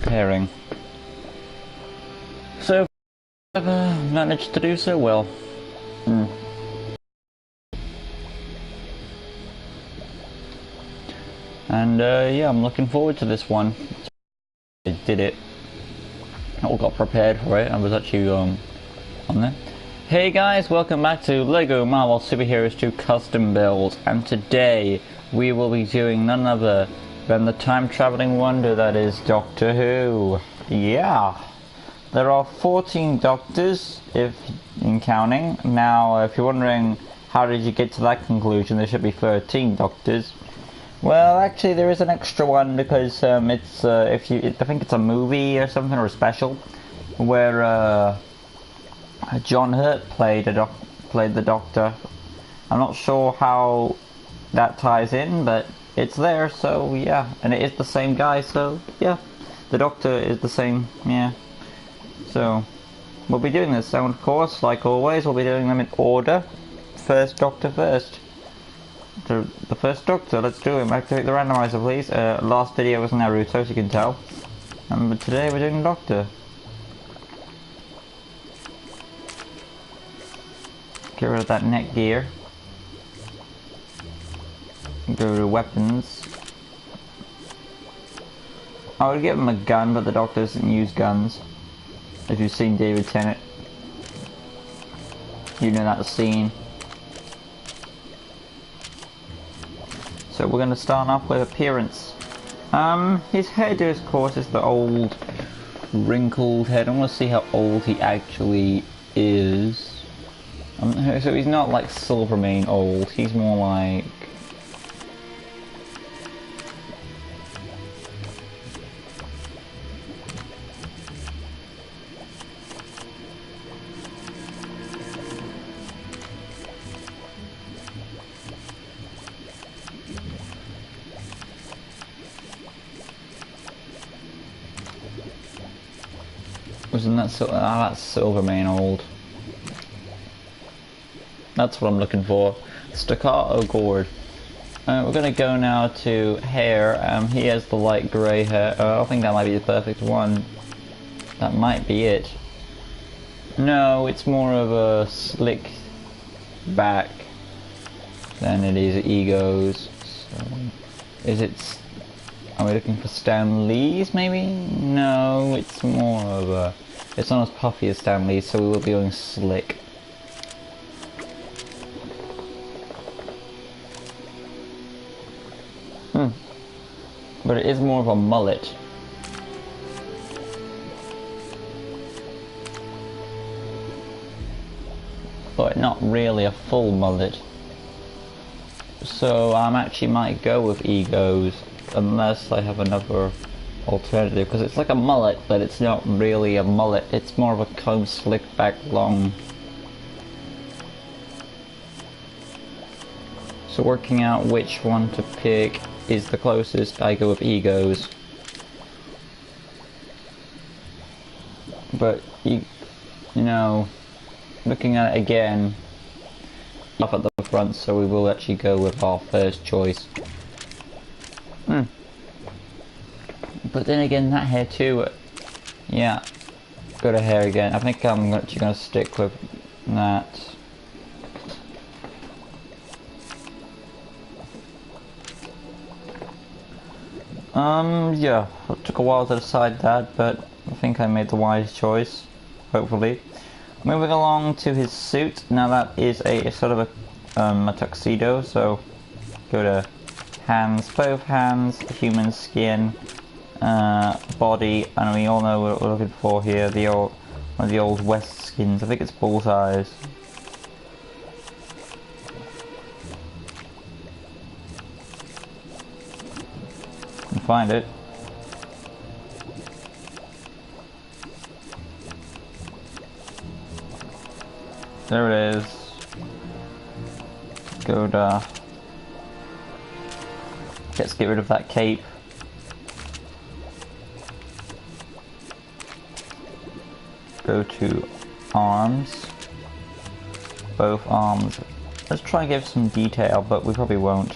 repairing. So, I've managed to do so well. And yeah, I'm looking forward to this one. I did it. I all got prepared for it. I was actually on there. Hey guys, welcome back to LEGO Marvel Superheroes 2 Custom Build. And today we will be doing none other than the time-traveling wonder that is Doctor Who. Yeah. There are 14 Doctors, if in counting. Now, if you're wondering how did you get to that conclusion, there should be 13 Doctors. Well, actually, there is an extra one because it's I think it's a movie or something, or a special, where John Hurt played the Doctor. I'm not sure how that ties in, but it's there. So yeah, and it is the same guy. So yeah, the Doctor is the same. Yeah. So we'll be doing this, and of course, like always, we'll be doing them in order. First Doctor first. The first Doctor, let's do him. Activate the randomizer, please. Last video was Naruto, as you can tell. But today we're doing Doctor. Get rid of that neck gear. Go to weapons. I would give him a gun, but the Doctor doesn't use guns. If you've seen David Tennant, you know that scene. So we're going to start off with appearance. His head, of course, is the old, wrinkled head. I want to see how old he actually is. So he's not like Silvermane old. He's more like... Wasn't that that's Silvermane old. That's what I'm looking for. Staccato gourd. We're gonna go now to hair. He has the light grey hair. I think that might be the perfect one. That might be it. No, it's more of a slick back than it is Ego's. So, is it? Are we looking for Stan Lee's maybe? No, it's more of a... It's not as puffy as Stan Lee's, so we will be going slick. But it is more of a mullet. But not really a full mullet. So I actually might go with Ego's. Unless I have another alternative, because it's like a mullet, but it's not really a mullet. It's more of a comb slicked back long. So working out which one to pick is the closest, I go with Ego's. But you know, looking at it again, up at the front, so we will actually go with our first choice. But then again, that hair too, yeah, go to hair again. I think I'm actually going to stick with that. Yeah, it took a while to decide that, but I think I made the wise choice, hopefully. Moving along to his suit, now that is a sort of a tuxedo, so go to hands, both hands, human skin, body, and we all know what we're looking for here, one of the old West skins. I think it's Bullseye's. Can find it. There it is. Go to... Let's get rid of that cape. Go to arms. Both arms. Let's try and give some detail, but we probably won't.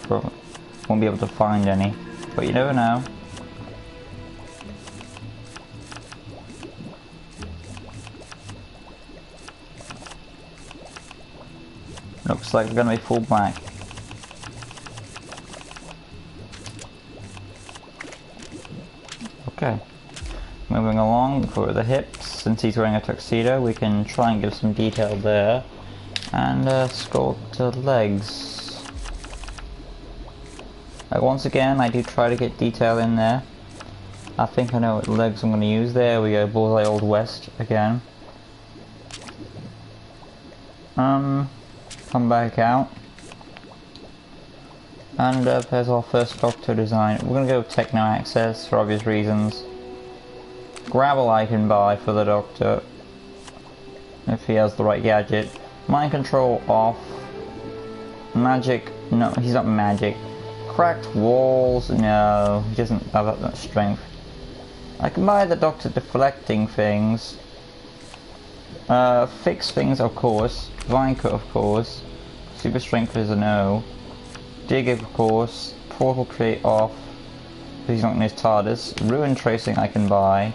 Won't be able to find any. But you never know. Looks like we're gonna be full black. Okay. Moving along for the hips, since he's wearing a tuxedo, we can try and give some detail there. And sculpt the legs. Once again, I do try to get detail in there. I think I know what legs I'm going to use. There we go, Bullseye Old West again. Come back out. And there's our first Doctor design. We're going to go with Techno Access for obvious reasons. Gravel I can buy for the Doctor, if he has the right gadget. Mind Control off. Magic, no, he's not magic. Cracked walls, no, he doesn't have that much strength. I can buy the Doctor deflecting things. Fix things, of course. Vine Cut, of course. Super Strength is a no. Dig, of course. Portal Create off. He's not in his TARDIS. Ruin Tracing I can buy.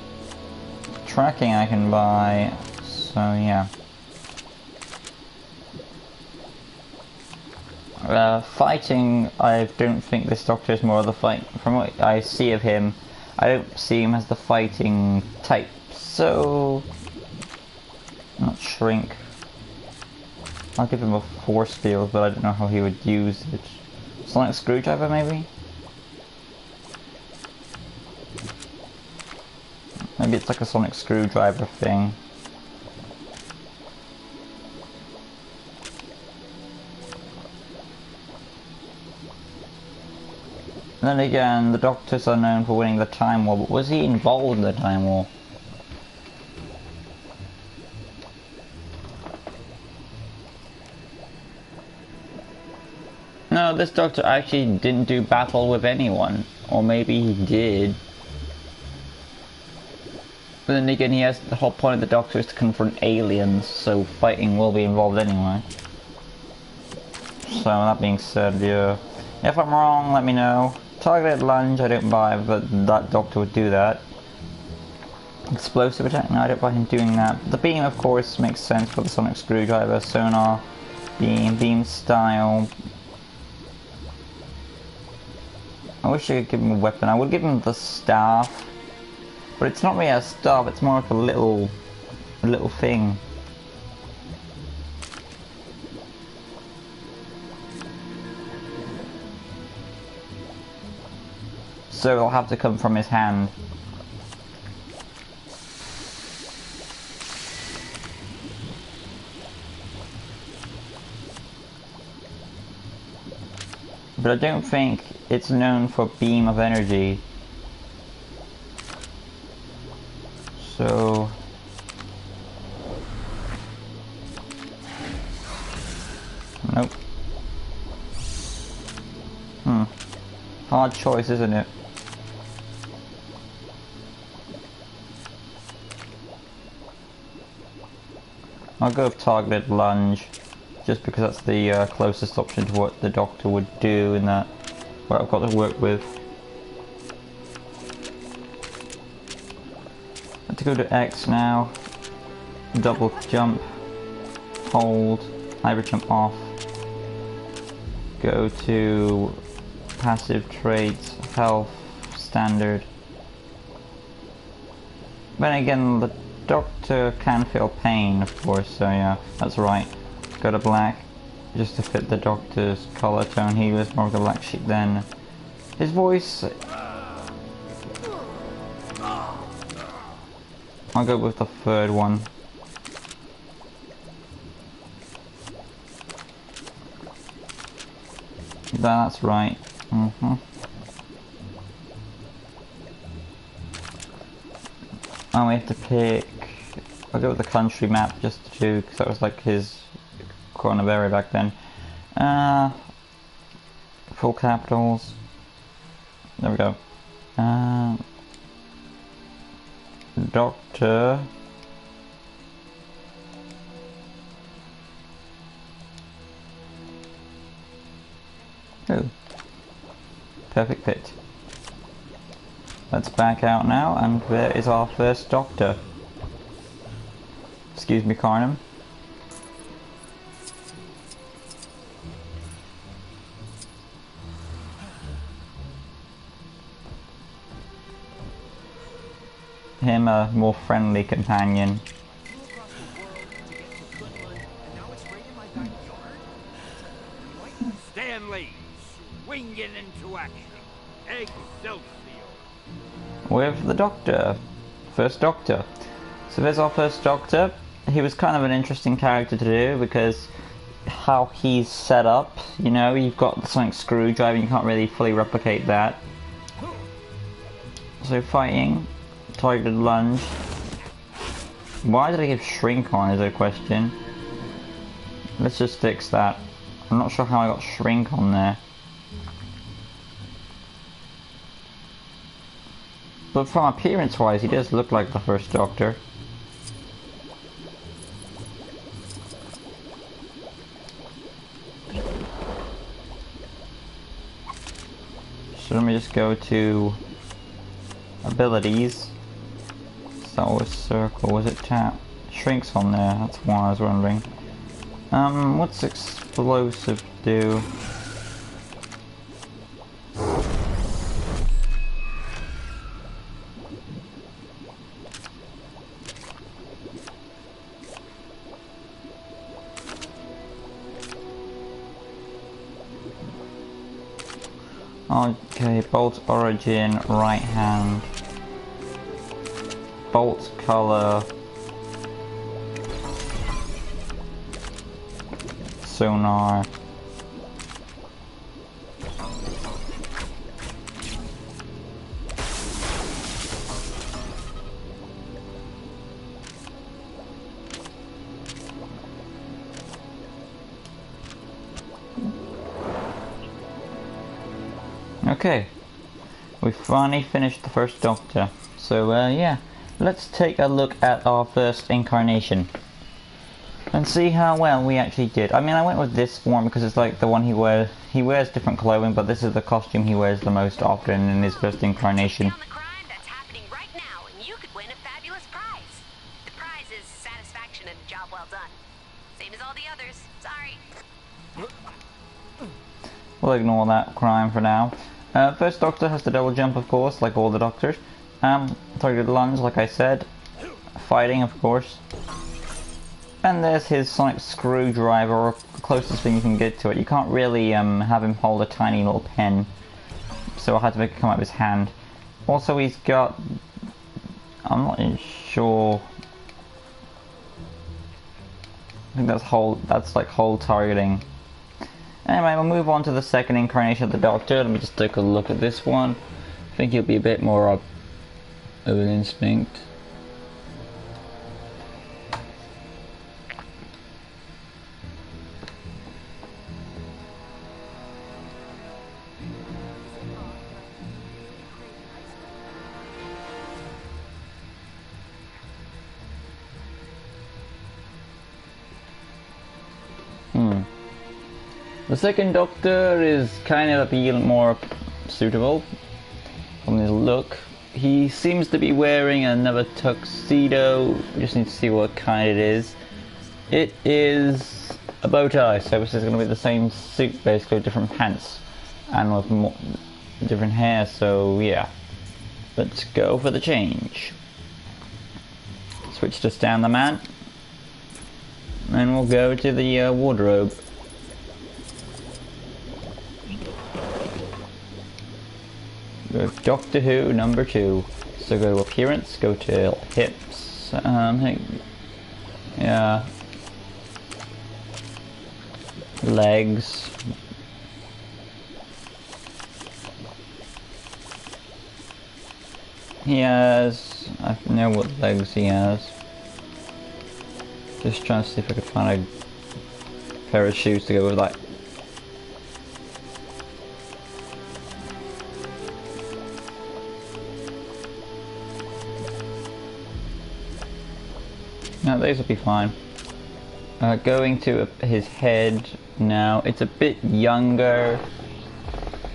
Tracking I can buy. So yeah. Fighting, I don't think this Doctor is more of the fight. From what I see of him, I don't see him as the fighting type. So, not Shrink. I'll give him a Force Field, but I don't know how he would use it. Sonic Screwdriver, maybe? Maybe it's like a Sonic Screwdriver thing. Then again, the Doctors are known for winning the Time War, but was he involved in the Time War? No, this Doctor actually didn't do battle with anyone. Or maybe he did. But then again, he has the whole point of the Doctor is to confront aliens, so fighting will be involved anyway. So that being said, yeah. If I'm wrong, let me know. Targeted lunge, I don't buy, but that Doctor would do that. Explosive attack, no, I don't buy him doing that. The beam, of course, makes sense for the Sonic Screwdriver. Sonar, beam style. I wish I could give him a weapon. I would give him the staff, but it's not really a staff. It's more like a little thing. So it'll have to come from his hand. But I don't think it's known for beam of energy. So nope. Hard choice, isn't it? I'll go with targeted lunge, just because that's the closest option to what the Doctor would do in that, what I've got to work with. I have to go to X now, double jump, hold, hybrid jump off, go to passive traits, health, standard. Then again, the Doctor can feel pain, of course, so yeah, that's right. Go to black, just to fit the Doctor's color tone. He was more of the black sheep then. His voice, I'll go with the third one. That's right. And we have to pick, I'll go with the country map just to, because that was like his corner area back then. Full capitals. There we go. Doctor. Oh. Perfect fit. Let's back out now, and there is our first Doctor. Excuse me, Carnum. him a more friendly companion. Stanley, swinging into action. Excelsior. With the Doctor. First Doctor. So there's our first Doctor. He was kind of an interesting character to do because how he's set up, you know, you've got the sonic screwdriver, you can't really fully replicate that. So fighting, targeted lunge. Why did I give shrink on is a question. Let's just fix that. I'm not sure how I got shrink on there. But from appearance wise, he does look like the first Doctor. So let me just go to abilities. So that was circle, was it tap? Shrink's on there, that's why I was wondering. What's explosive do? Okay, bolt origin, right hand. Bolt color. Sonar. Okay, we finally finished the first Doctor. So yeah, let's take a look at our first incarnation and see how well we actually did. I mean, I went with this form because it's like the one he wears. He wears different clothing, but this is the costume he wears the most often in his first incarnation. Down the crime that's happening right now, and you could win a fabulous prize. The prize is satisfaction and a job well done. Same as all the others. Sorry. We'll ignore that crime for now. First Doctor has the double jump, of course, like all the Doctors. Targeted lunge, like I said. Fighting, of course. And there's his sonic screwdriver, or the closest thing you can get to it. You can't really have him hold a tiny little pen, so I had to make it come out of his hand. Also, he's got... I'm not even sure... I think that's like hold targeting. Anyway, we'll move on to the second incarnation of the Doctor. Let me just take a look at this one. I think he'll be a bit more of an instinct. The second Doctor is kind of a bit more suitable from his look. He seems to be wearing another tuxedo. We just need to see what kind it is. It is a bow tie, so this is going to be the same suit basically with different pants and with more different hair, so yeah. Let's go for the change. Switch to Stan the Man. And we'll go to the wardrobe. Go to Doctor Who number 2. So go to appearance, go to hips. Yeah. Legs. He has... I know what legs he has. Just trying to see if I could find a pair of shoes to go with that. No, these will be fine. Going to his head now. It's a bit younger.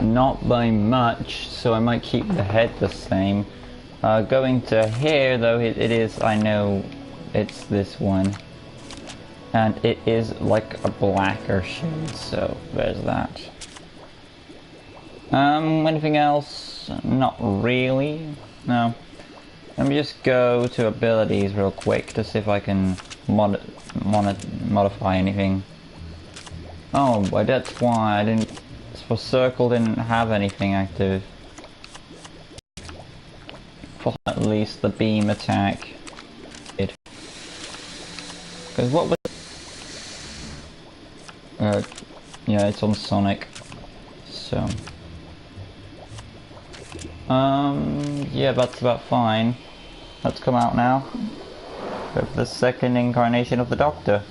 Not by much, so I might keep the head the same. Going to hair though, it is, I know it's this one. And it is like a blacker shade, so there's that. Anything else? Not really. No. Let me just go to abilities real quick to see if I can modify anything. Oh, well, that's why I didn't. For circle didn't have anything active. For at least the beam attack. Because what was? Yeah, it's on Sonic. So. Yeah, that's about fine. Let's come out now. Go for the second incarnation of the Doctor.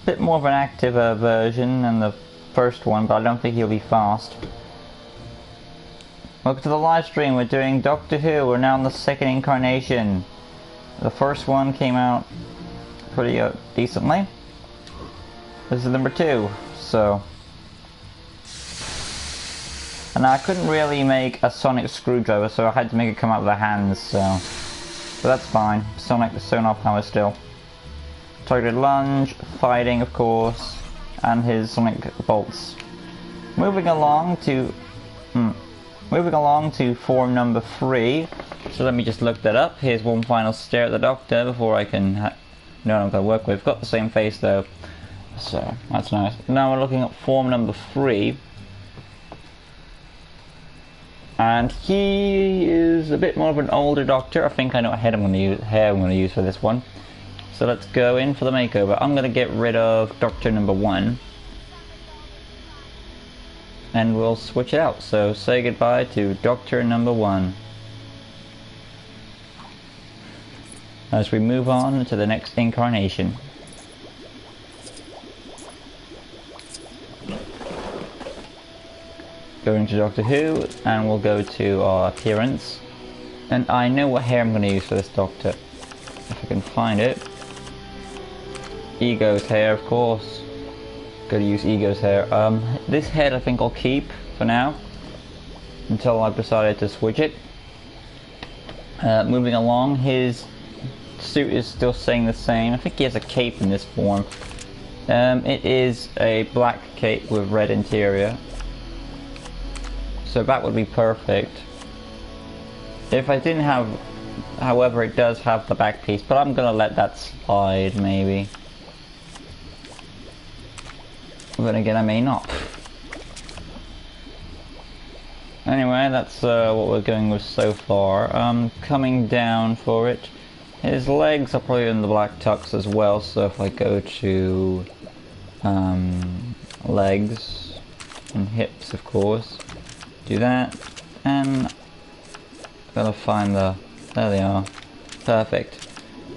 Bit more of an active version than the first one, but I don't think he'll be fast. Welcome to the live stream. We're doing Doctor Who. We're now in the second incarnation. The first one came out pretty decently. This is number 2, so. And I couldn't really make a sonic screwdriver, so I had to make it come out with the hands, so. But that's fine. Sonic sonar power still. Targeted lunge, fighting of course, and his sonic bolts. Moving along to form number 3. So let me just look that up. Here's one final stare at the Doctor before I can know what I'm going to work with. Got the same face though, so that's nice. Now we're looking at form number 3. And he is a bit more of an older Doctor. I think I know what hair I'm going to use for this one. So let's go in for the makeover. I'm going to get rid of Doctor number 1. And we'll switch it out. So say goodbye to Doctor number 1. As we move on to the next incarnation. Going to Doctor Who, and we'll go to our appearance. And I know what hair I'm going to use for this Doctor. If I can find it. Ego's hair, of course. Gotta use Ego's hair. This head I think I'll keep for now. Until I've decided to switch it. Moving along, his suit is still staying the same. I think he has a cape in this form. It is a black cape with red interior. So that would be perfect. If I didn't have... However, it does have the back piece, but I'm gonna let that slide maybe. But again, I may not. Anyway, that's what we're going with so far. Coming down for it. His legs are probably in the black tux as well, so if I go to legs and hips, of course, do that, and gotta find the... there they are. Perfect.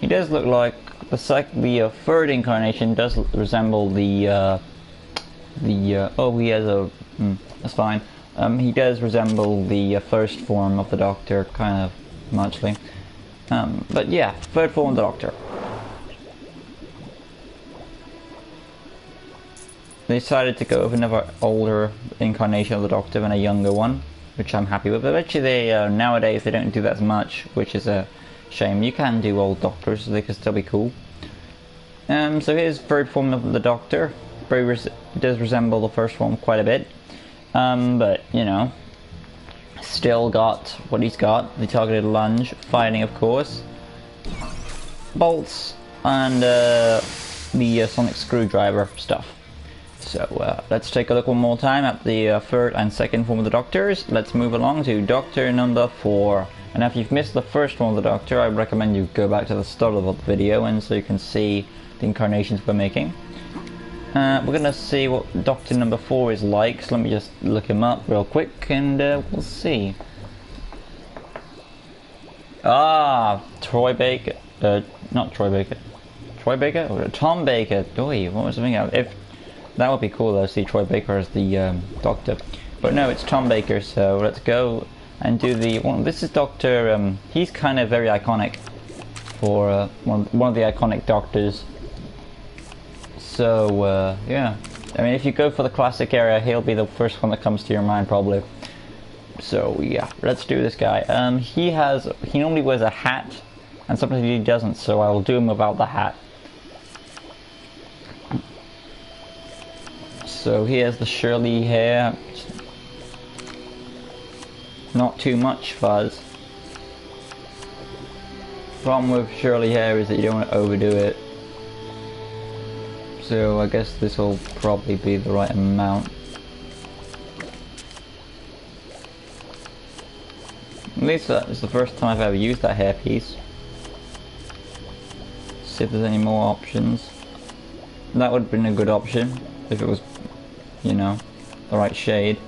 He does look like the third incarnation does resemble the oh, he has a that's fine. He does resemble the first form of the Doctor, kind of muchly. But yeah, third form of the Doctor. They decided to go with another older incarnation of the Doctor than a younger one, which I'm happy with. But actually, they nowadays they don't do that as much, which is a shame. You can do old Doctors, so they can still be cool. So here's third form of the Doctor. Does resemble the first one quite a bit, but you know, still got what he's got: the targeted lunge, fighting of course, bolts, and the sonic screwdriver stuff. So let's take a look one more time at the third and second form of the Doctors. Let's move along to Doctor number 4. And if you've missed the first one of the Doctor, I recommend you go back to the start of the video, and so you can see the incarnations we're making. We're gonna see what Doctor number 4 is like, so let me just look him up real quick and we'll see. Ah, Troy Baker, not Troy Baker. Troy Baker? Or Tom Baker. Oi, what was I thinking of? If that would be cool though, see Troy Baker as the Doctor. But no, it's Tom Baker, so let's go and do the one. This is Doctor, he's kind of very iconic for one of the iconic Doctors. So, yeah. I mean, if you go for the classic era, he'll be the first one that comes to your mind, probably. So, yeah. Let's do this guy. He normally wears a hat, and sometimes he doesn't, so I will do him without the hat. So he has the Shirley hair. Not too much fuzz. Problem with Shirley hair is that you don't want to overdo it. So I guess this will probably be the right amount. At least that is the first time I've ever used that hairpiece. See if there's any more options. That would have been a good option if it was, you know, the right shade.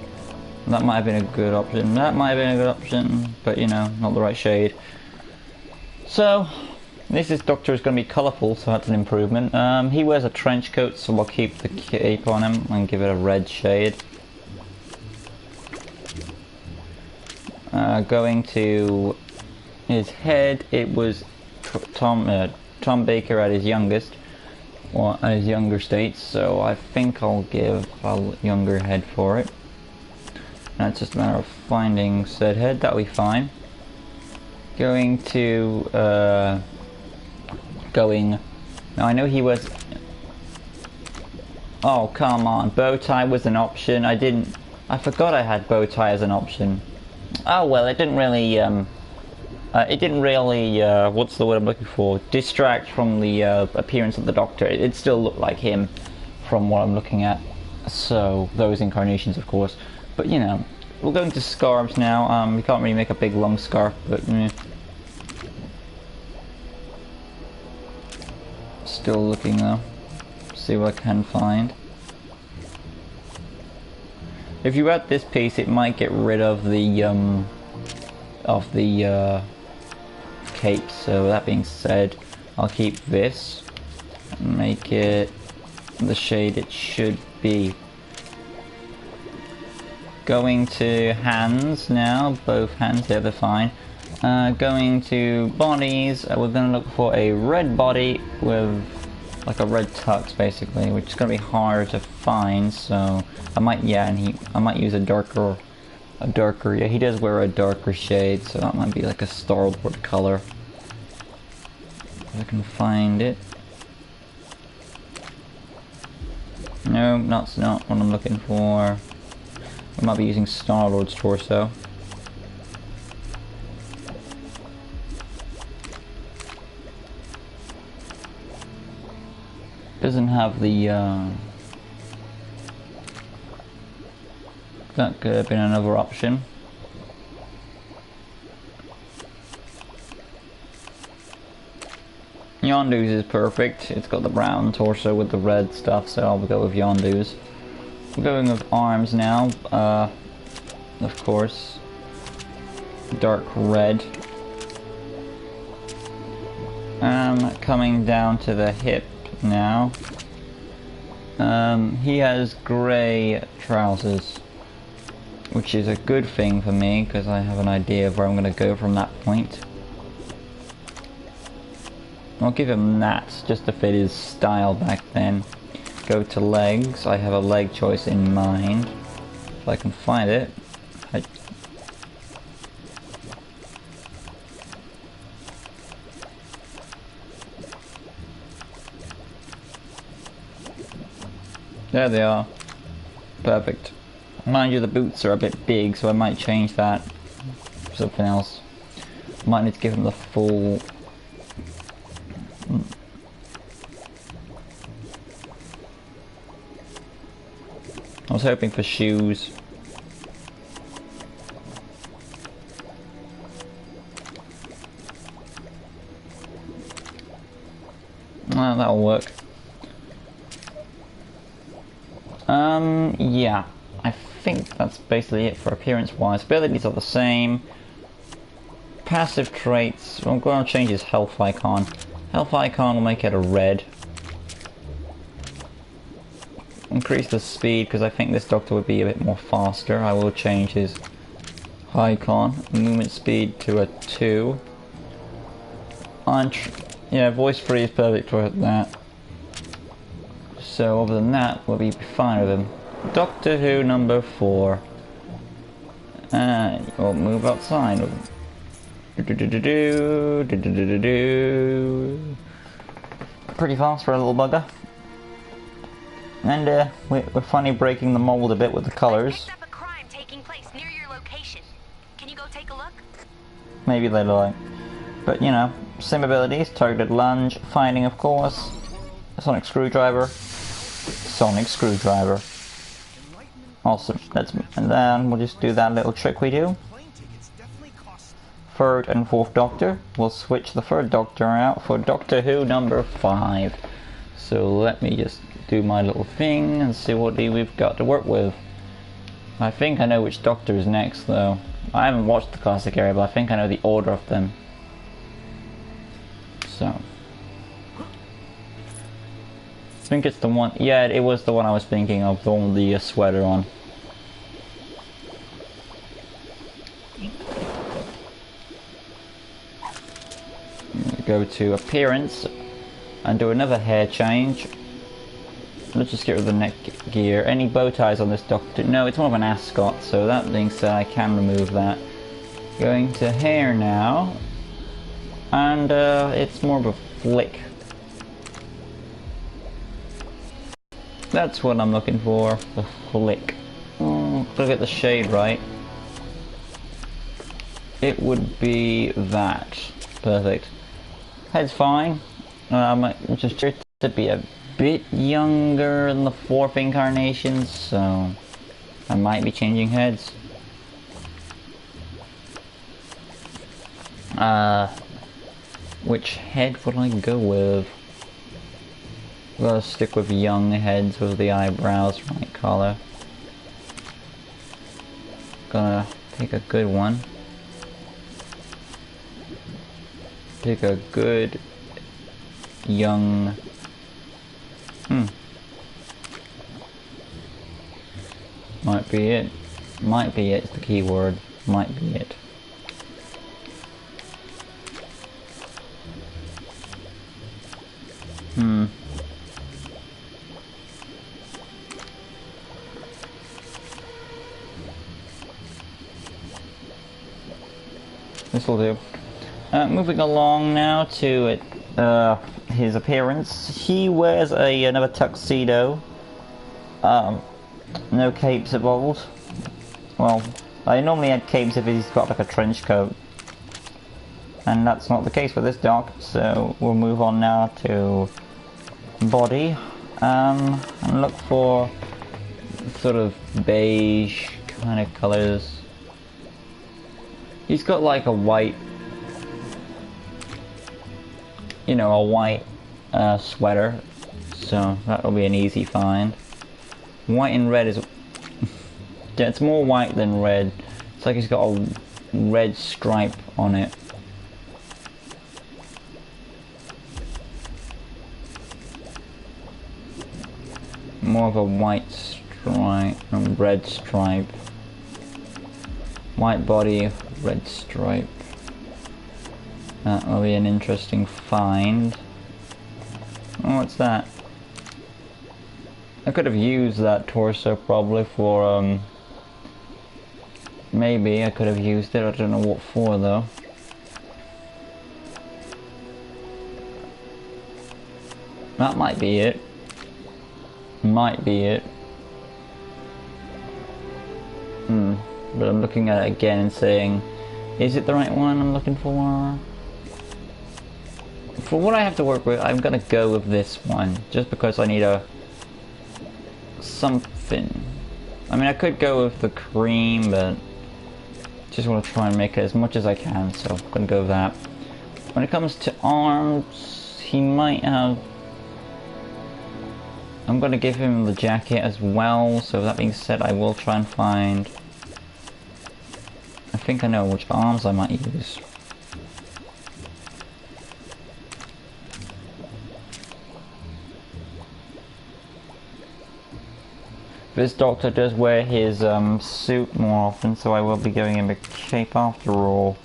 That might have been a good option. That might have been a good option, but you know, not the right shade. So, this Doctor is going to be colourful, so that's an improvement. He wears a trench coat, so we'll keep the cape on him and give it a red shade. Going to his head, it was Tom Baker at his youngest, or at his younger state, so I think I'll give a younger head for it. And it's just a matter of finding said head, that'll be fine. Going to, now I know he was, oh come on, bow tie was an option. I forgot I had bow tie as an option. Oh well, it didn't really, what's the word I'm looking for, distract from the appearance of the Doctor. It still looked like him from what I'm looking at. So, those incarnations of course. But you know, we're going to scarves now. We can't really make a big long scarf, but still looking though. See what I can find. If you add this piece, it might get rid of the cape. So that being said, I'll keep this and make it the shade it should be. Going to hands now, both hands, yeah, they're fine. Going to bodies, we're going to look for a red body with like a red tux basically, which is going to be hard to find, so I might, yeah, and I might use a darker, yeah, he does wear a darker shade, so that might be like a Star-Lord color. If I can find it. No, that's not what I'm looking for. I might be using Star-Lord's torso. Doesn't have the, that could have been another option. Yondu's is perfect. It's got the brown torso with the red stuff, so I'll go with Yondu's. I'm going with arms now, of course, dark red. Coming down to the hip now. He has grey trousers, which is a good thing for me because I have an idea of where I'm going to go from that point. I'll give him that just to fit his style back then. Go to legs. I have a leg choice in mind. If I can find it. There they are. Perfect. Mind you, the boots are a bit big, so I might change that for something else. Might need to give him the full... I was hoping for shoes. Well, that'll work. Yeah. I think that's basically it for appearance-wise. Abilities are the same. Passive traits, I'm going to change his health icon. Health icon will make it a red. Increase the speed because I think this Doctor would be a bit more faster. I will change his icon. Movement speed to a 2. Yeah, voice free is perfect for that. So other than that, we'll be fine with him. Doctor Who number 4. We'll move outside with him. Pretty fast for a little bugger. And we're finally breaking the mold a bit with the I colors. picked up a crime taking place near your location. Can you go take a look? Maybe they lie. But you know, same abilities, targeted lunge, finding of course, sonic screwdriver, sonic screwdriver. Awesome, and then we'll just do that little trick we do. Third and fourth Doctor, we'll switch the third Doctor out for Doctor Who number 5. So let me just do my little thing and see what we've got to work with. I think I know which Doctor is next though. I haven't watched the classic area, but I think I know the order of them. So I think it's the one, yeah, it was the one I was thinking of, the one with the sweater on. Go to appearance and do another hair change. Let's just get rid of the neck gear. Any bow ties on this Doctor? No, it's more of an ascot, so that being said I can remove that. Going to hair now, and it's more of a flick. That's what I'm looking for, the flick. Oh, look at the shade right. It would be that. Perfect. Head's fine. Just try to be a bit younger than the 4th incarnation, so I might be changing heads. Which head would I go with? We'll stick with young heads with the eyebrows, right color. Gonna pick a good one. Pick a good young. Might be it. Might be it's the key word. Might be it. This'll do. Moving along now to his appearance. He wears another tuxedo. No capes involved. Well, I normally add capes if he's got like a trench coat. And that's not the case with this Doc, so we'll move on now to body. And look for sort of beige kind of colors. He's got like a white, you know, a white sweater, so that'll be an easy find. White and red is, yeah, it's more white than red. It's like he's got a red stripe on it. More of a white stripe and red stripe. White body, red stripe. That will be an interesting find. Oh, what's that? I could have used that torso probably for, maybe I could have used it, I don't know what for though. That might be it. Might be it. But I'm looking at it again and saying, is it the right one I'm looking for? For what I have to work with, I'm gonna go with this one, just because I need a something. I mean, I could go with the cream, but just want to try and make it as much as I can, so I'm gonna go with that. When it comes to arms, he might have. I'm gonna give him the jacket as well. So that being said, I will try and find. I think I know which arms I might use. This Doctor does wear his suit more often, so I will be giving him a cape after all.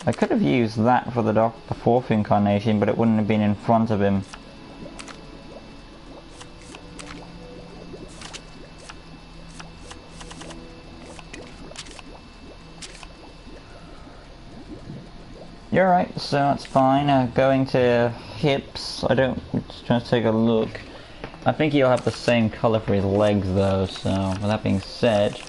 I could have used that for the 4th incarnation, but it wouldn't have been in front of him. You're right, so that's fine. Going to hips. I don't. Just trying to take a look. I think he'll have the same color for his legs though. So with that being said,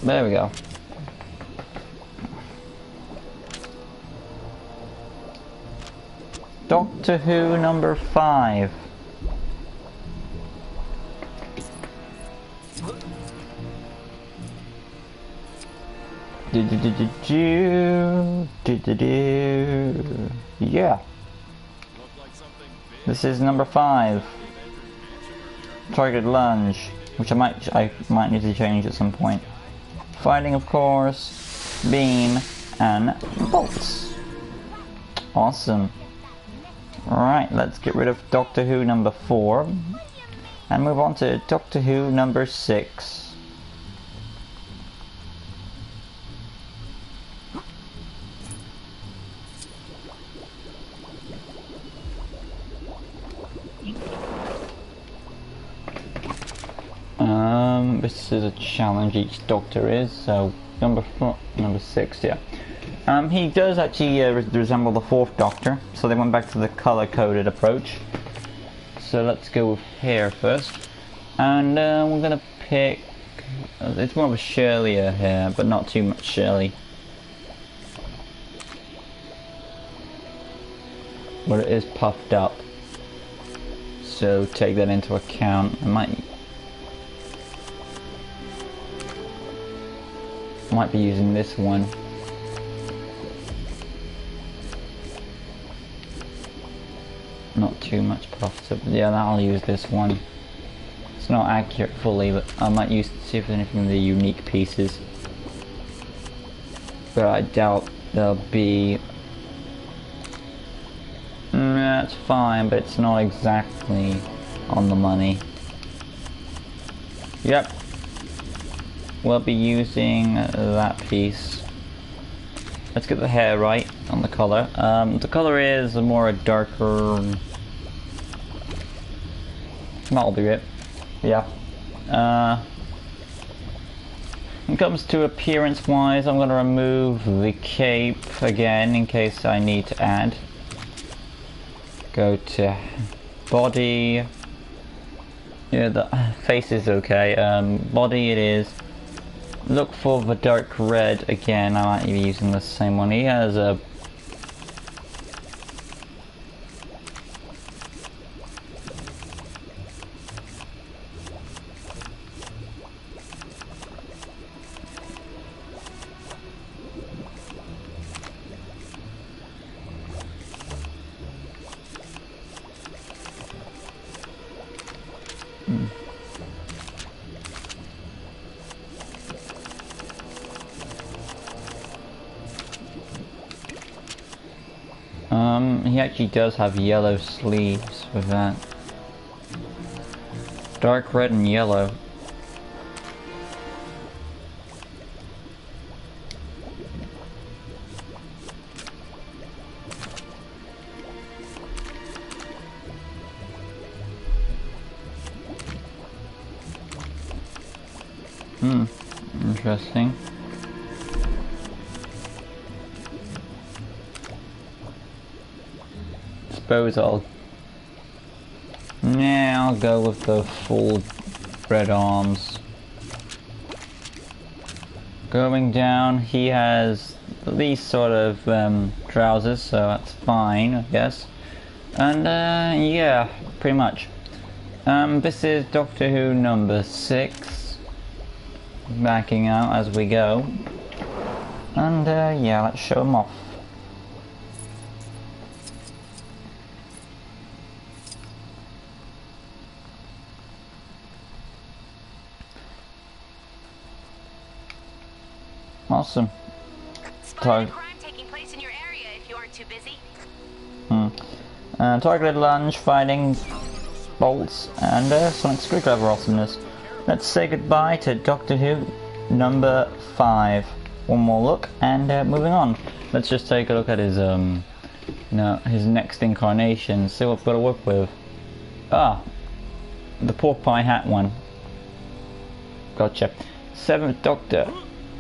there we go. Doctor Who number 5. Yeah. This is number 5. Target lunge, which I might need to change at some point. Fighting, of course, beam and bolts. Awesome. Alright, let's get rid of Doctor Who number 4 and move on to Doctor Who number 6. This is a challenge, each Doctor is, so number 6, yeah. He does actually resemble the 4th Doctor, so they went back to the color-coded approach. So let's go with hair first. And we're gonna pick... it's more of a Shirley hair, but not too much Shirley. But it is puffed up. So take that into account. I might be using this one. Not too much puffed up. Yeah, I'll use this one. It's not accurate fully, but I might use to see if there's anything of the unique pieces. But I doubt there'll be. That's fine, but it's not exactly on the money. Yep. We'll be using that piece. Let's get the hair right on the color. The color is more a darker. That'll be it. Yeah. When it comes to appearance wise, I'm going to remove the cape again in case I need to add. Go to body. Yeah, the face is okay. Body it is. Look for the dark red again. I might be using the same one. He has a he actually does have yellow sleeves with that. Dark red and yellow. Interesting. Suppose I'll go with the full red arms. Going down, he has these sort of trousers, so that's fine, I guess. And yeah, pretty much. This is Doctor Who number 6. Backing out as we go. And yeah, let's show him off. Awesome. Spotted a crime taking place in your area if you aren't too busy. Targeted lunge, fighting, bolts, and sonic screwdriver awesomeness. Let's say goodbye to Doctor Who number 5. One more look, and moving on. Let's just take a look at his his next incarnation. See what we've got to work with. Ah, the pork pie hat one. Gotcha. Seventh Doctor.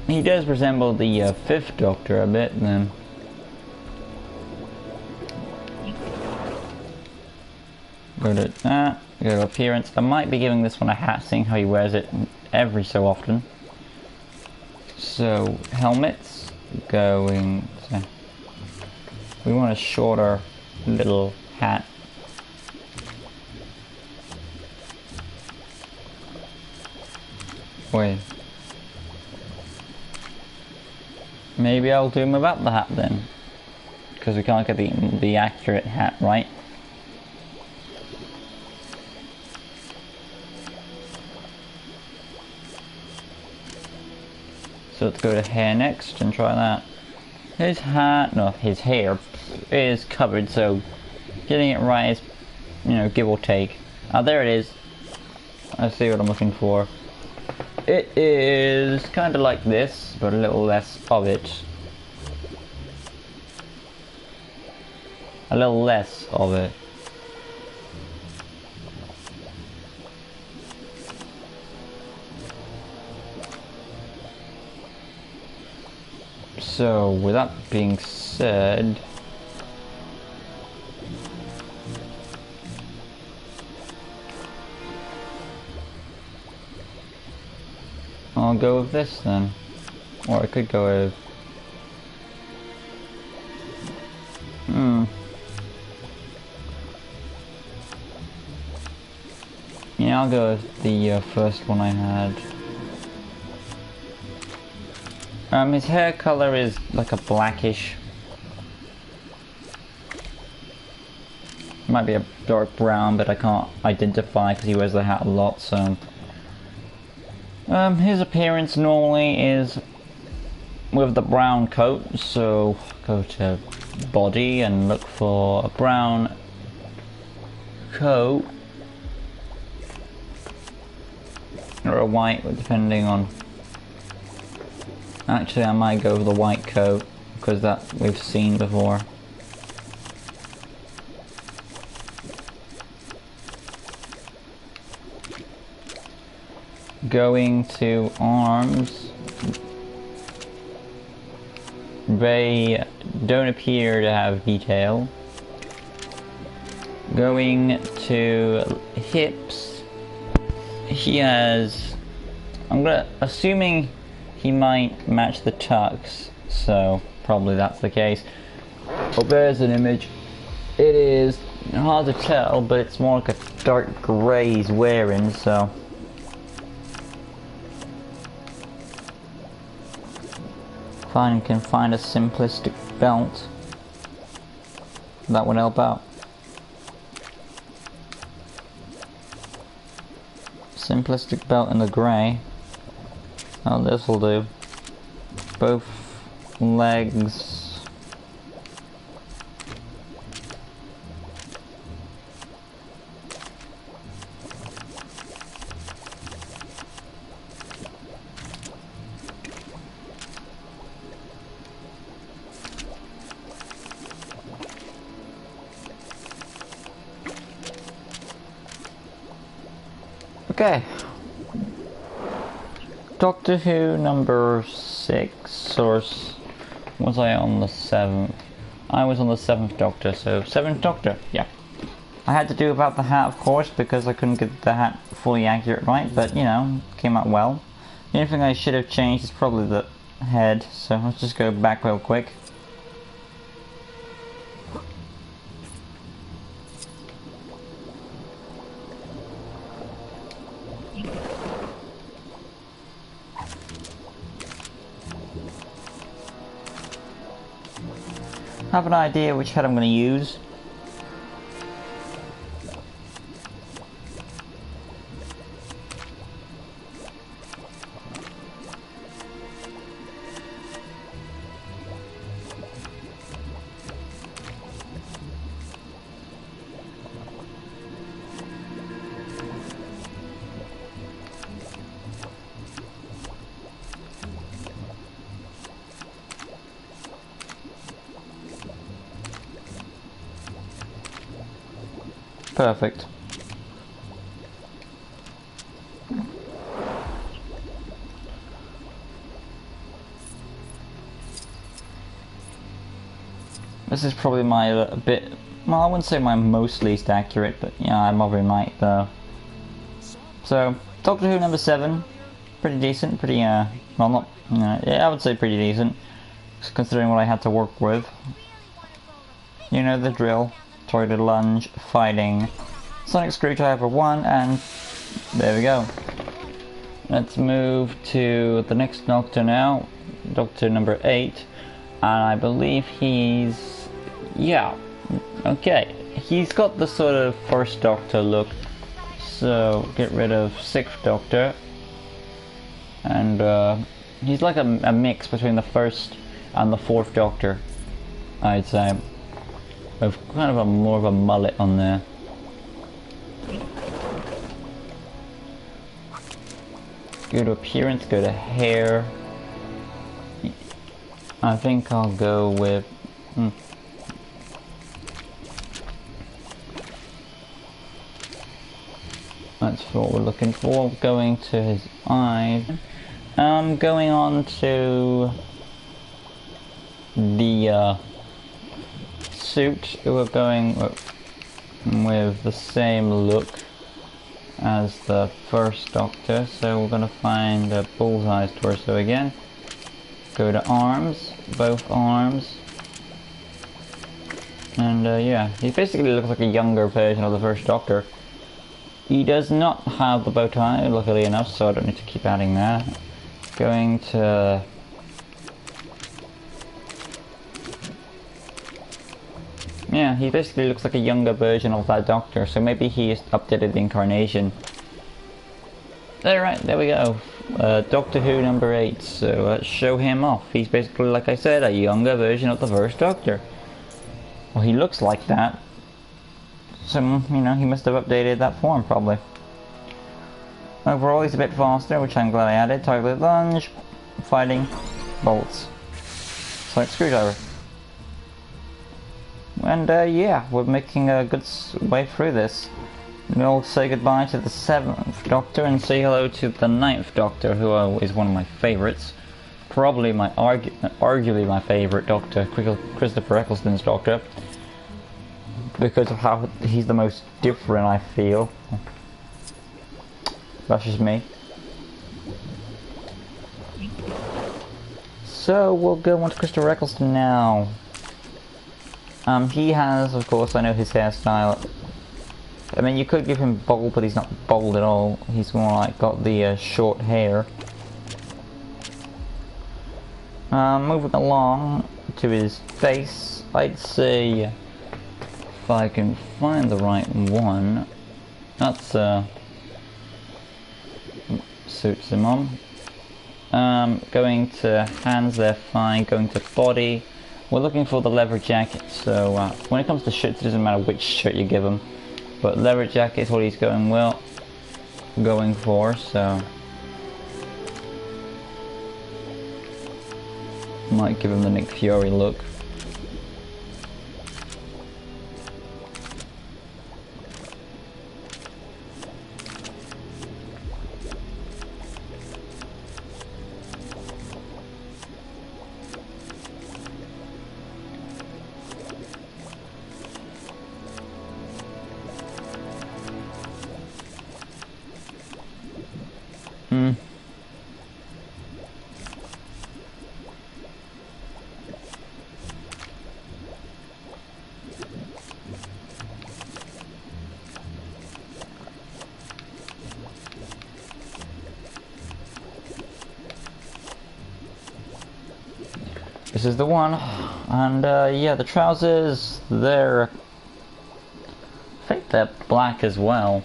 He does resemble the Fifth Doctor a bit then. Go to that, go to appearance. I might be giving this one a hat, seeing how he wears it every so often. So, helmets, going to... We want a shorter little hat. Wait. Maybe I'll do him without the hat then. Because we can't get the accurate hat right. So let's go to hair next and try that. His hat, no, his hair is covered, so getting it right is, you know, give or take. There it is. I see what I'm looking for. It is kind of like this, but a little less of it. A little less of it. So, with that being said, I'll go with this then. Or I could go with... Yeah, I'll go with the first one I had. His hair color is like a blackish. Might be a dark brown, but I can't identify because he wears the hat a lot, so... his appearance normally is with the brown coat, so go to body and look for a brown coat. Or a white, depending on... Actually, I might go with the white coat, because that we've seen before. Going to arms. They don't appear to have detail. Going to hips. He has... assuming he might match the tux, so probably that's the case. Oh, there's an image. It is hard to tell, but it's more like a dark grey he's wearing, so... If I can find a simplistic belt, that would help out. Simplistic belt in the grey. Oh, this will do. Both legs. Okay. Doctor Who number 6, or was I on the 7th? I was on the 7th Doctor, so 7th Doctor, yeah. I had to do about the hat, of course, because I couldn't get the hat fully accurate right, but, you know, came out well. The only thing I should have changed is probably the head, so let's just go back real quick. I have an idea which head I'm going to use. Perfect. This is probably my bit, well, I wouldn't say my most least accurate, but yeah, I'm probably might though. So, Doctor Who number 7, pretty decent, pretty, well not, yeah, I would say pretty decent, considering what I had to work with. You know the drill, toilet lunge, fighting, sonic screwdriver 1, and there we go. Let's move to the next Doctor now, Doctor number 8, and I believe he's, yeah, okay, he's got the sort of first Doctor look, so get rid of 6th Doctor, and he's like a mix between the 1st and the 4th Doctor, I'd say, with kind of more of a mullet on there. Go to appearance, go to hair. I think I'll go with... That's what we're looking for. Going to his eyes. Going on to the suit. We're going with the same look as the 1st Doctor, so we're gonna find the Bullseye's torso again. Go to arms, both arms, and yeah, he basically looks like a younger version of the 1st Doctor. He does not have the bow tie, luckily enough, so I don't need to keep adding that. Going to... yeah, he basically looks like a younger version of that Doctor, so maybe he is updated the incarnation. Alright, there we go. Doctor Who number 8, so let's show him off. He's basically, like I said, a younger version of the 1st Doctor. Well, he looks like that. So, you know, he must have updated that form, probably. Overall, he's a bit faster, which I'm glad I added. Toilet lunge, fighting, bolts. Sonic screwdriver. And yeah, we're making a good way through this. We'll say goodbye to the 7th Doctor and say hello to the 9th Doctor, who is one of my favourites. Probably my arguably my favourite Doctor, Christopher Eccleston's Doctor, because of how he's the most different, I feel. That's just me. So we'll go on to Christopher Eccleston now. He has, of course, I know his hairstyle. I mean, you could give him bald, but he's not bald at all. He's more like got the short hair. Moving along to his face, I'd say, if I can find the right one, that's suits him on. Going to hands, they're fine. Going to body. We're looking for the leather jacket, so when it comes to shirts, it doesn't matter which shirt you give him, but leather jacket is what he's going for, so might give him the Nick Fury look. This is the one, and yeah, the trousers, they're, I think they're black as well,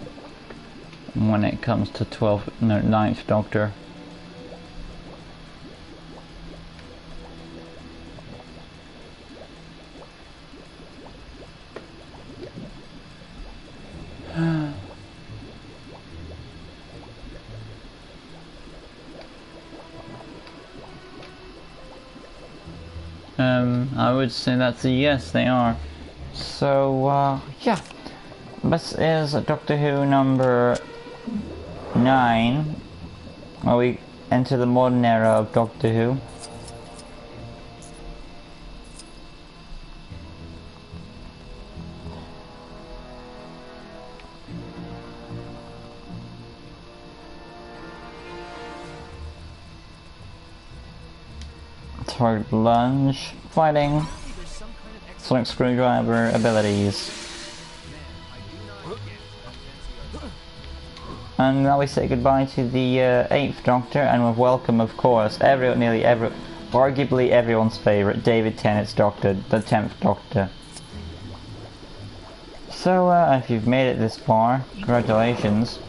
when it comes to 9th Doctor. I would say that's a yes, they are. So, yeah. This is Doctor Who number 9, where we enter the modern era of Doctor Who. Target lunge, fighting, sonic screwdriver abilities. And now we say goodbye to the 8th Doctor, and we welcome, of course, arguably everyone's favourite, David Tennant's Doctor, the 10th Doctor. So, if you've made it this far, congratulations.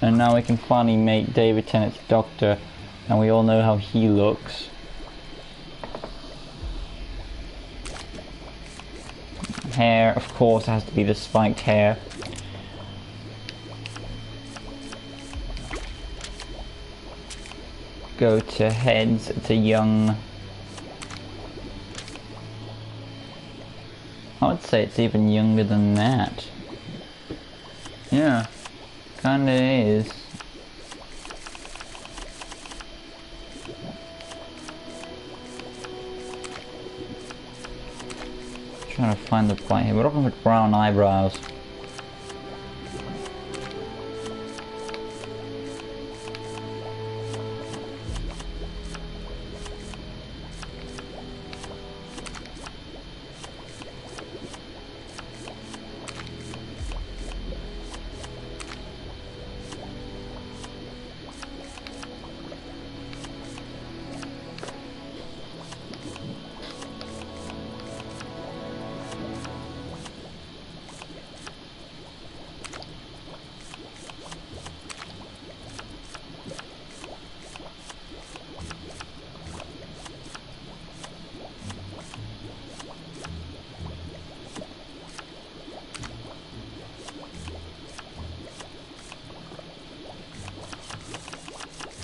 And now we can finally make David Tennant's Doctor, and we all know how he looks. Hair, of course, has to be the spiked hair. Go to heads, to young. I would say it's even younger than that. Yeah, kinda is. Trying to find the point here. We're looking for brown eyebrows.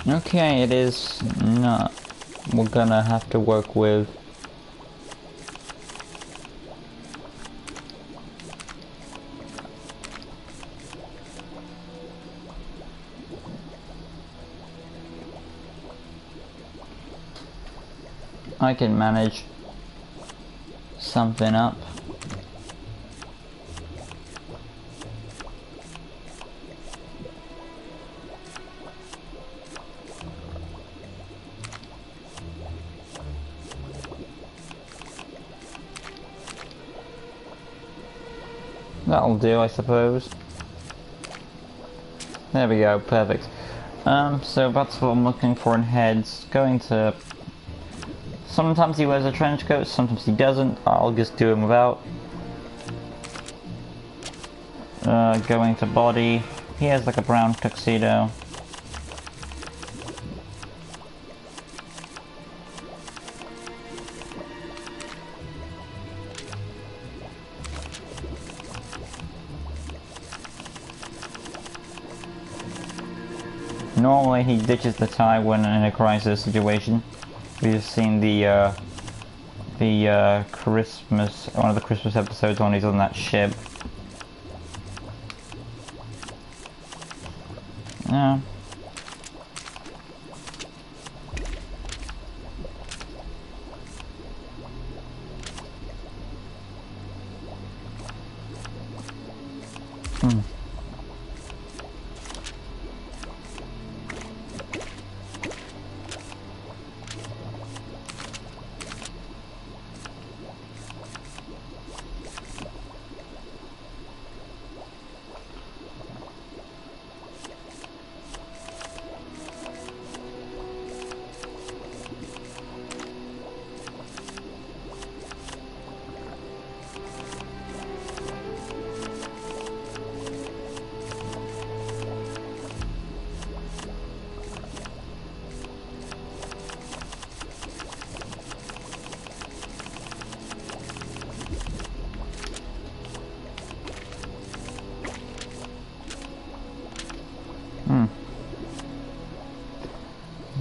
Okay, it is not. We're gonna have to work with. I can manage something up. That'll do, I suppose. There we go, perfect. So that's what I'm looking for in heads. Going to... Sometimes he wears a trench coat, sometimes he doesn't. I'll just do him without. Going to body. He has like a brown tuxedo. Normally he ditches the tie when in a crisis situation. We've seen the Christmas, one of the Christmas episodes when he's on that ship. Yeah.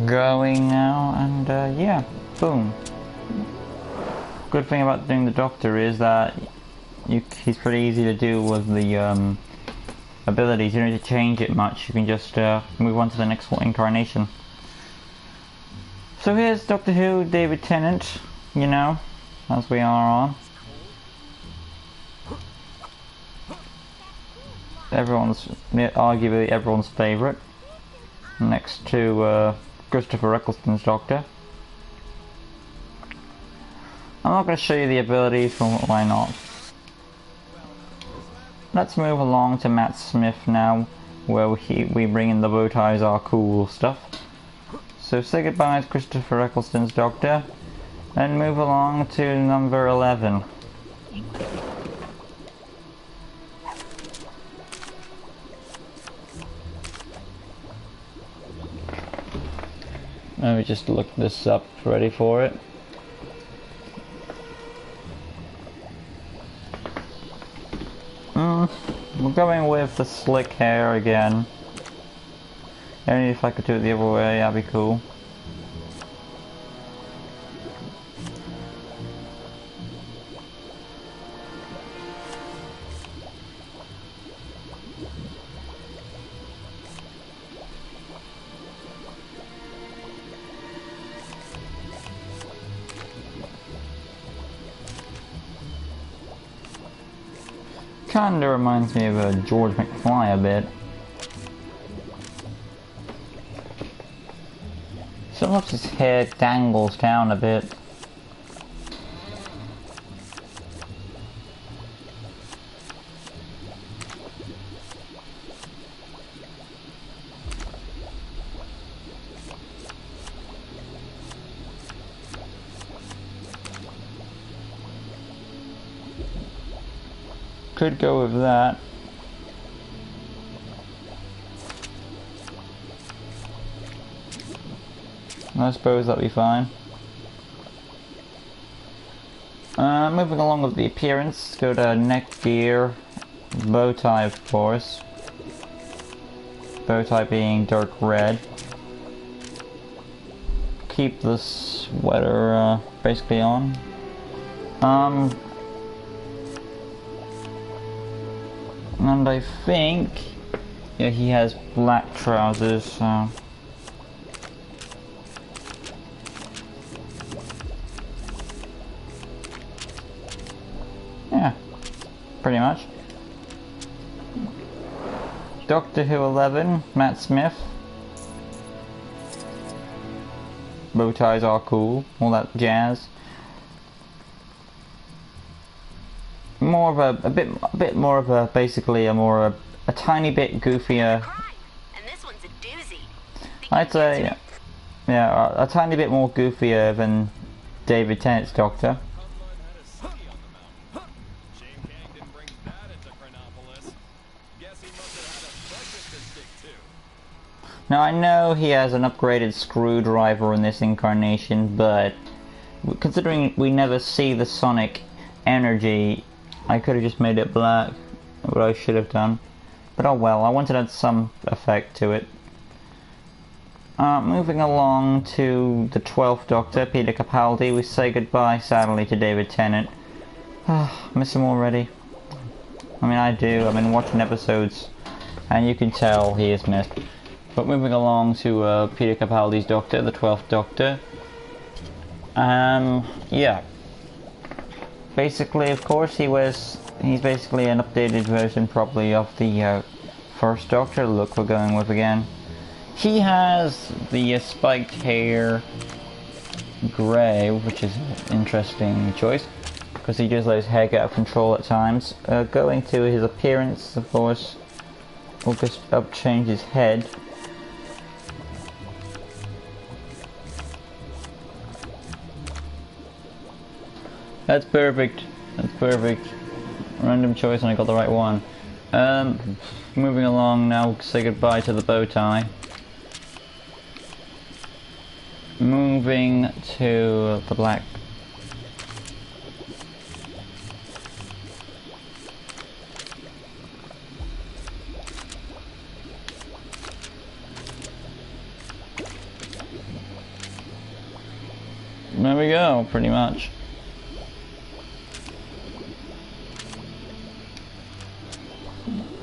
Going now, and yeah, boom. Good thing about doing the Doctor is that he's pretty easy to do with the abilities. You don't need to change it much. You can just move on to the next incarnation. So here's Doctor Who, David Tennant, you know, as we are on. Arguably everyone's favourite. Next to Christopher Eccleston's Doctor. I'm not going to show you the abilities, but why not? Let's move along to Matt Smith now, where we bring in the bow ties, our cool stuff. So say goodbye to Christopher Eccleston's Doctor, and move along to number 11. Let me just look this up, ready for it. We're going with the slick hair again. Only if I could do it the other way, that'd be cool. Kinda reminds me of George McFly a bit. Sometimes his hair dangles down a bit. Could go with that. I suppose that'd be fine. Moving along with the appearance, go to neck gear, bow tie of course. Bow tie being dark red. Keep the sweater basically on. And I think, yeah, he has black trousers, so. Yeah, pretty much. Doctor Who 11, Matt Smith. Bow ties are cool, all that jazz. More of a bit more of a, basically a tiny bit goofier. And this one's a doozy. I'd say, yeah, a tiny bit more goofier than David Tennant's Doctor. Now I know he has an upgraded screwdriver in this incarnation, but considering we never see the sonic energy, I could have just made it black, what I should have done. But oh well, I wanted to add some effect to it. Moving along to the 12th Doctor, Peter Capaldi, we say goodbye sadly to David Tennant. Miss him already. I mean I do, I've been watching episodes and you can tell he is missed. But moving along to Peter Capaldi's Doctor, the 12th Doctor. Yeah. Basically, of course, he's basically an updated version probably of the first Doctor look we're going with again. He has the spiked hair grey, which is an interesting choice, because he just let his hair get out of control at times. Going to his appearance, of course, we'll just change his head. That's perfect. That's perfect. Random choice and I got the right one. Moving along now, say goodbye to the bow tie. Moving to the black. There we go, pretty much.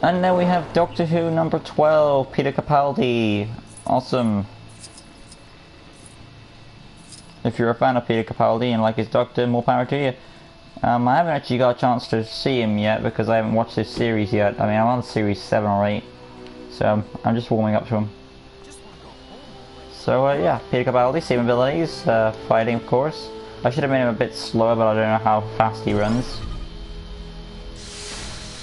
And then we have Doctor Who number 12, Peter Capaldi. Awesome. If you're a fan of Peter Capaldi and like his Doctor, more power to you. I haven't actually got a chance to see him yet because I haven't watched this series yet. I mean, I'm on series 7 or 8. So I'm just warming up to him. So yeah, Peter Capaldi, same abilities, fighting of course. I should have made him a bit slower, but I don't know how fast he runs.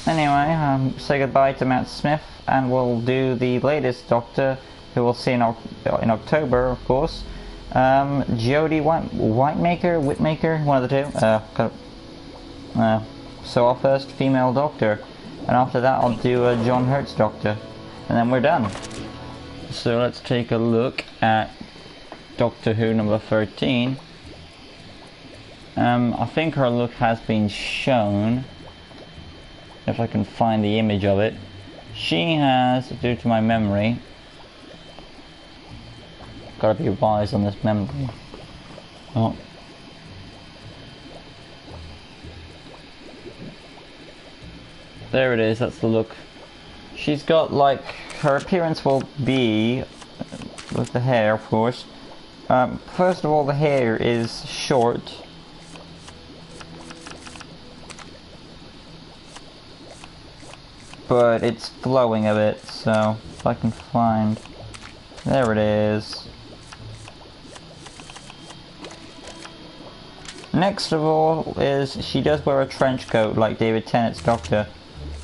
Anyway, say goodbye to Matt Smith, and we'll do the latest Doctor, who we'll see in October, of course. Jodie Whitmaker, one of the two. So our first female Doctor, and after that I'll do a John Hurt's Doctor, and then we're done. So let's take a look at Doctor Who number 13. I think her look has been shown, if I can find the image of it. She has, due to my memory, gotta be wise on this memory. Oh. There it is, that's the look. She's got, like, her appearance will be, with the hair of course. First of all, the hair is short. But it's flowing a bit, so if I can find... There it is. Next of all is she does wear a trench coat like David Tennant's Doctor.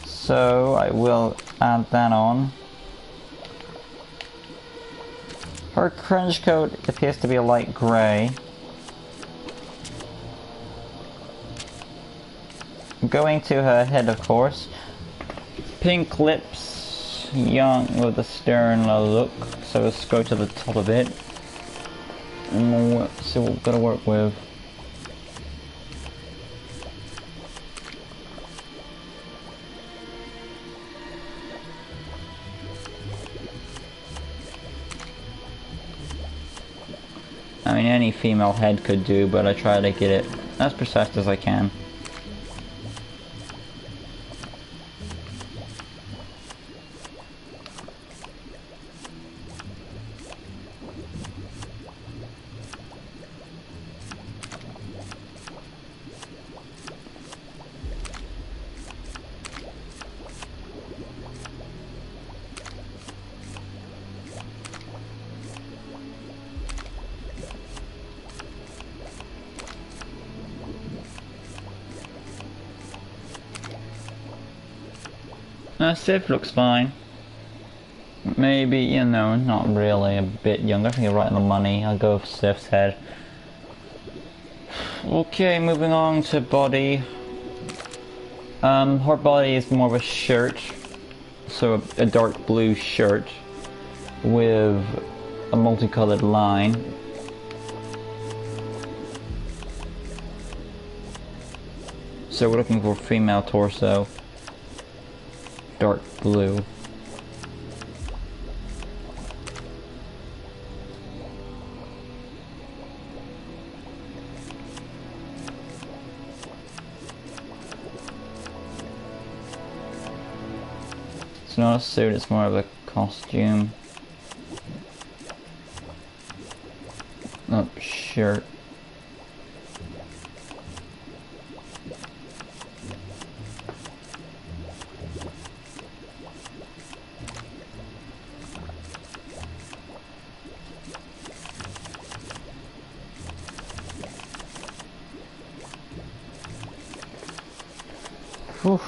So I will add that on. Her trench coat appears to be a light grey. Going to her head, of course. Pink lips, young with a stern look, so let's go to the top of it. And we'll see what we've got to work with. I mean, any female head could do, but I try to get it as precise as I can. Sif looks fine. Maybe, you know, not really, a bit younger. I think you're right on the money. I'll go with Sif's head. Okay, moving on to body. Her body is more of a shirt. So a dark blue shirt with a multicolored line. So we're looking for female torso. Dark blue. It's not a suit, it's more of a costume. Not shirt. Oof.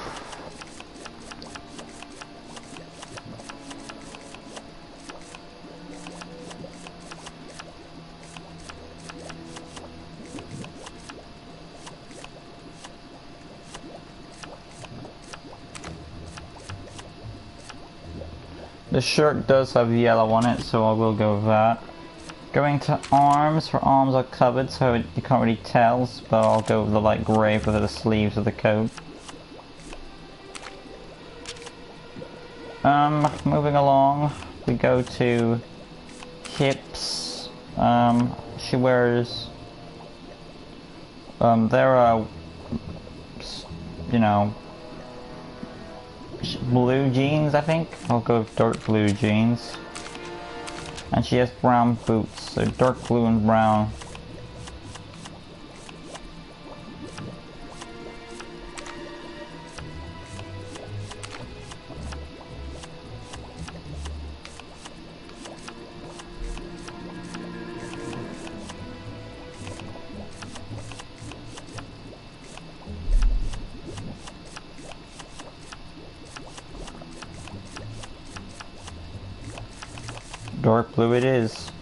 The shirt does have yellow on it, so I will go with that. Going to arms, her arms are covered, so you can't really tell, but I'll go with the light grey for the sleeves of the coat. Moving along, we go to hips. She wears, there are, you know, blue jeans, I think. I'll go with dark blue jeans. And she has brown boots, so dark blue and brown. Dark blue it is.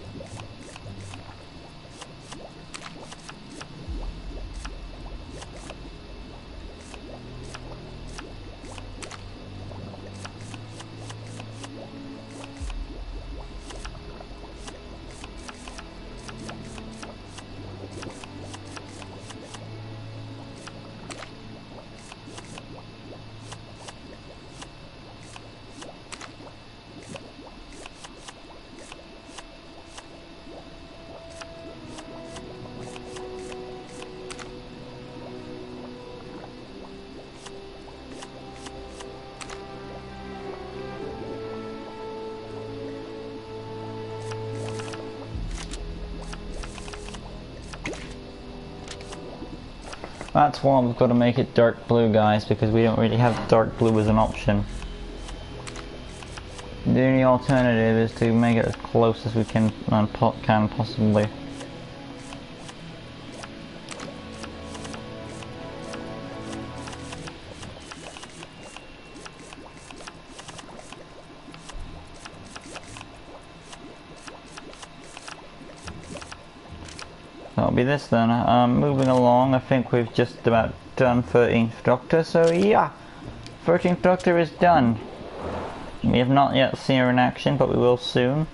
That's why we've got to make it dark blue, guys, because we don't really have dark blue as an option. The only alternative is to make it as close as we can possibly. That'll be this then. Moving along, I think we've just about done 13th Doctor, so yeah, 13th Doctor is done. We have not yet seen her in action, but we will soon.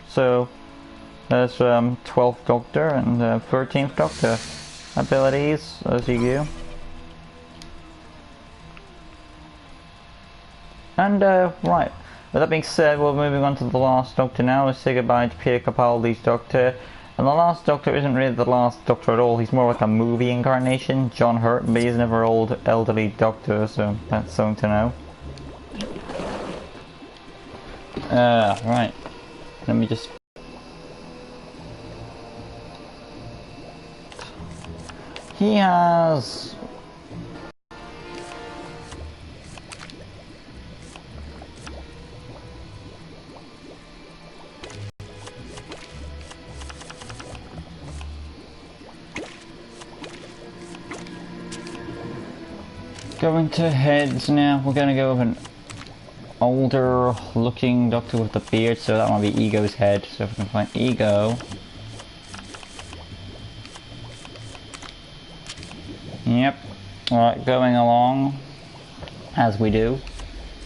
So, there's 12th Doctor and 13th Doctor abilities as you go. And, right, with that being said, we're moving on to the last Doctor now. Let's say goodbye to Peter Capaldi's Doctor. And the last Doctor isn't really the last Doctor at all, he's more like a movie incarnation, John Hurt, but he's never old elderly Doctor, so that's something to know. Right, let me just... He has... Going to heads now, we're going to go with an older looking Doctor with the beard, so that might be Ego's head. So if we can find Ego. Yep. Alright, going along, as we do,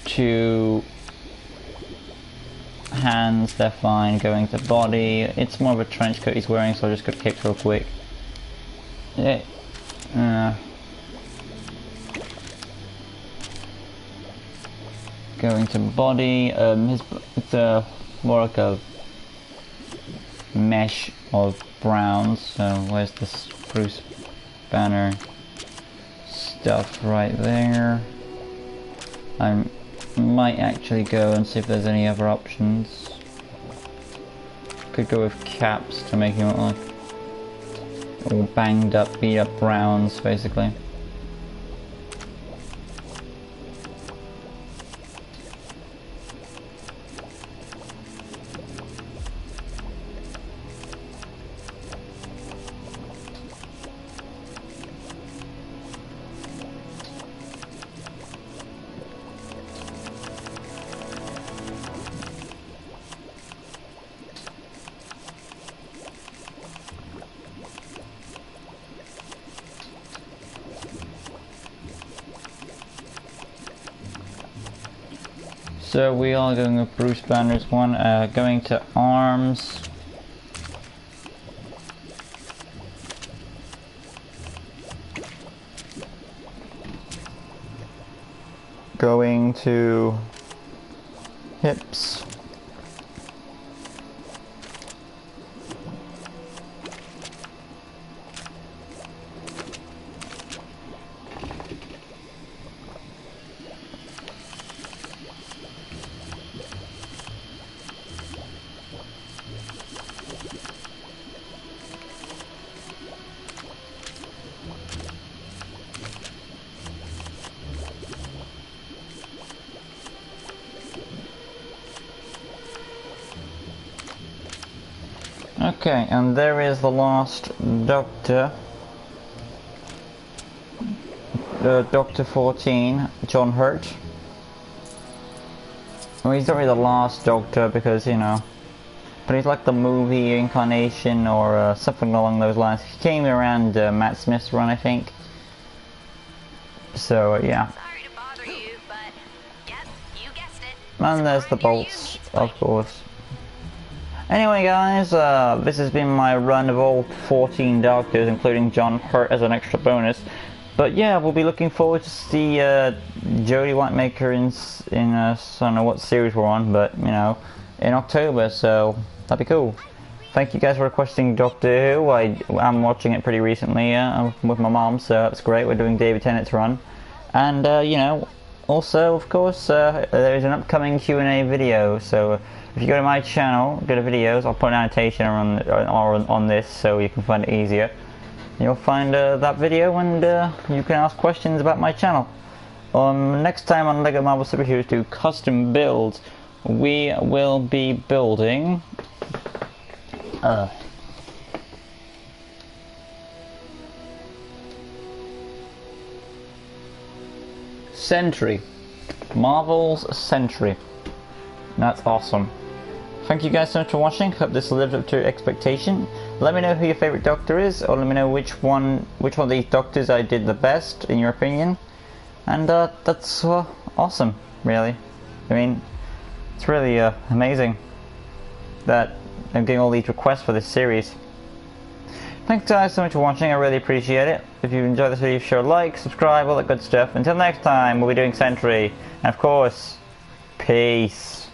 to hands, they're fine. Going to body, it's more of a trench coat he's wearing, so I'll just go to kicks real quick. Yeah. Going to body, it's more like a mesh of browns, so where's the Bruce Banner stuff right there. I might actually go and see if there's any other options. Could go with caps to make him look like all banged up, beat up browns basically. So we are going with Bruce Banner's one, going to arms. Going to hips. Okay, and there is the last Doctor. Doctor 14, John Hurt. Well, he's not really the last Doctor because, you know, but he's like the movie incarnation or something along those lines. He came around Matt Smith's run, I think. So, yeah. Sorry to bother you, but yep, you guessed it. And there's the bolts, of course. Anyway, guys, this has been my run of all 14 Doctors, including John Hurt as an extra bonus. But yeah, we'll be looking forward to see Jodie Whittaker in I don't know what series we're on, but you know, in October. So that'd be cool. Thank you guys for requesting Doctor Who. I'm watching it pretty recently with my mom, so that's great. We're doing David Tennant's run, and you know, also of course there is an upcoming Q&A video. So if you go to my channel, go to videos, I'll put an annotation on this so you can find it easier. You'll find that video, and you can ask questions about my channel. Next time on LEGO Marvel Super Heroes 2 Custom Builds, we will be building Sentry. Marvel's Sentry. That's awesome. Thank you guys so much for watching. Hope this lived up to expectation. Let me know who your favorite Doctor is, or let me know which one of these Doctors I did the best in your opinion. And that's awesome, really. I mean, it's really amazing that I'm getting all these requests for this series. Thanks guys so much for watching. I really appreciate it. If you enjoyed this video, sure like, subscribe, all that good stuff. Until next time, we'll be doing Sentry, and of course, peace.